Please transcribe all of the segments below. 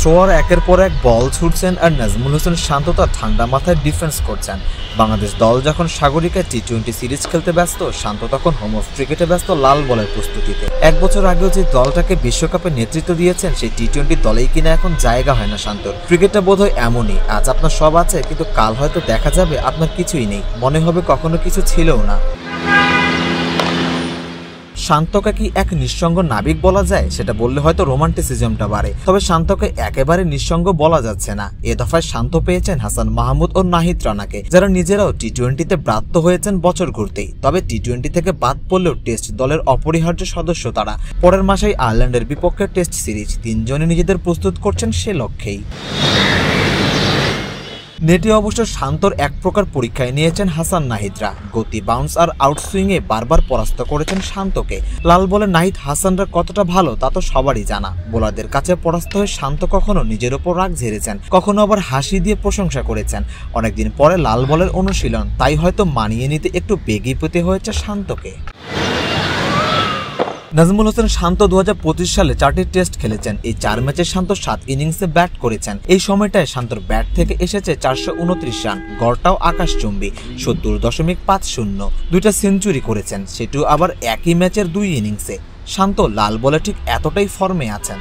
Thrower একের পর এক বল ছুটছেন আর নাজমুল হোসেন শান্ত তার ঠান্ডা মাথায় ডিফেন্স করছেন। বাংলাদেশ দল যখন সাগরিকায় টি-20 সিরিজ খেলতে ব্যস্ত, শান্ত তখন হোম অফ ক্রিকেটে ব্যস্ত লাল বলের প্রস্তুতিতে। এক বছর আগেও যে দলটাকে বিশ্বকাপে নেতৃত্ব দিয়েছেন, সেই টি-20 দলেই কিনা এখন জায়গা হয় না শান্তর। ক্রিকেটটা বোধহয় এমনই, আজ আপনার সব আছে কিন্তু কাল হয়তো দেখা যাবে আপনার কিছুই নেই, মনে হবে কখনো কিছু ছিলও না। শান্তকে কি এক নিঃসঙ্গ নাবিক বলা যায়? সেটা বললে হয়তো রোমান্টিসিজমটা বাড়ে, তবে শান্তকে একেবারে নিঃসঙ্গ বলা যাচ্ছে না। এ দফায় শান্ত পেয়েছেন হাসান মাহমুদ ও নাহিদ রানাকে, যারা নিজেরাও টি-20তে ব্রাত্য হয়েছেন বছর ঘুরতেই। তবে টি-20 থেকে বাদ পড়লেও টেস্ট দলের অপরিহার্য সদস্য তারা। পরের মাসেই আয়ারল্যান্ডের বিপক্ষে টেস্ট সিরিজ, তিনজনই নিজেদের প্রস্তুত করছেন সে লক্ষ্যেই। নেটে অবশ্য শান্তর এক প্রকার পরীক্ষায় নিয়েছেন হাসান নাহিদরা। গতি, বাউন্স আর আউটসুইংয়ে বারবার পরাস্ত করেছেন শান্তকে। লাল বলে নাহিদ হাসানরা কতটা ভালো তা তো সবারই জানা। বোলারদের কাছে পরাস্ত হয়ে শান্ত কখনো নিজের ওপর রাগ ঝেড়েছেন, কখনো আবার হাসি দিয়ে প্রশংসা করেছেন। অনেকদিন পরে লাল বলের অনুশীলন, তাই হয়তো মানিয়ে নিতে একটু বেগই পেতে হয়েছে শান্তকে। নাজমুল হোসেন শান্ত 2025 সালে 4টি টেস্ট খেলেছেন। এই 4 ম্যাচে শান্ত 7 ইনিংসে ব্যাট করেছেন। এই সময়টায় শান্তর ব্যাট থেকে এসেছে 429 রান, গড়টাও আকাশচুম্বী 70.50। 2টা সেঞ্চুরি করেছেন, সেটিও আবার একই ম্যাচের 2 ইনিংসে। শান্ত লাল বলে ঠিক এতটাই ফর্মে আছেন।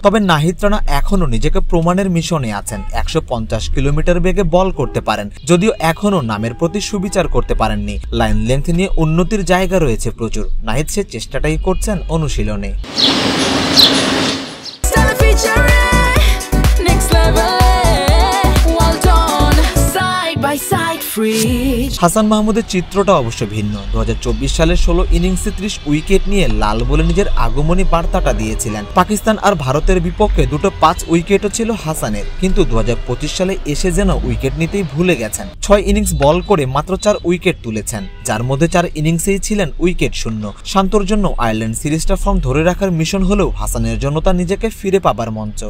তবে নাহিদ রানা এখনো নিজেকে প্রমাণের মিশনে আছেন। 150 কিলোমিটার বেগে বল করতে পারেন, যদিও এখনো নামের প্রতি সুবিচার করতে পারেননি। লাইন লেন্থ নিয়ে উন্নতির জায়গা রয়েছে প্রচুর। নাহিদ সে চেষ্টাটাই করছেন অনুশীলনে। হাসান মাহমুদের চিত্রটা অবশ্য ভিন্ন। 2024 সালে 16 ইনিংসে 30 উইকেট নিয়ে লাল বলে নিজের আগমনী বার্তাটা দিয়েছিলেন। পাকিস্তান আর ভারতের বিপক্ষে দুটো 5 উইকেটও ছিল হাসানের, কিন্তু 2025 সালে এসে যেন উইকেট নিতেই ভুলে গেছেন। 6 ইনিংস বল করে মাত্র 4 উইকেট তুলেছেন, যার মধ্যে 4 ইনিংসেই ছিলেন উইকেট শূন্য। শান্তর জন্য আয়ারল্যান্ড সিরিজটা ফর্ম ধরে রাখার মিশন হলেও হাসানের জন্য তা নিজেকে ফিরে পাবার মঞ্চ।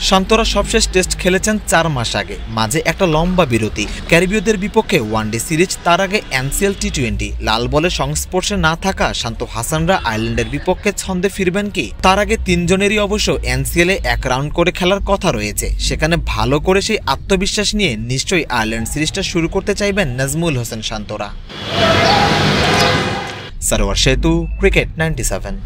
শান্তরা সবশেষ টেস্ট খেলেছেন 4 মাস আগে, মাঝে একটা লম্বা বিরতি। ক্যারিবীয়দের বিপক্ষে ওয়ানডে সিরিজ, তার আগে এনসিএল টি-20। লাল বলে সংস্পর্শে না থাকা শান্ত হাসানরা আয়ারল্যান্ডের বিপক্ষে ছন্দে ফিরবেন কি? তার আগে তিনজনেরই অবশ্য এনসিএলে 1 রাউন্ড করে খেলার কথা রয়েছে। সেখানে ভালো করে সেই আত্মবিশ্বাস নিয়ে নিশ্চয়ই আয়ারল্যান্ড সিরিজটা শুরু করতে চাইবেন নাজমুল হোসেন শান্তরা। সরোয়ার সেতু, ক্রিকেট 97।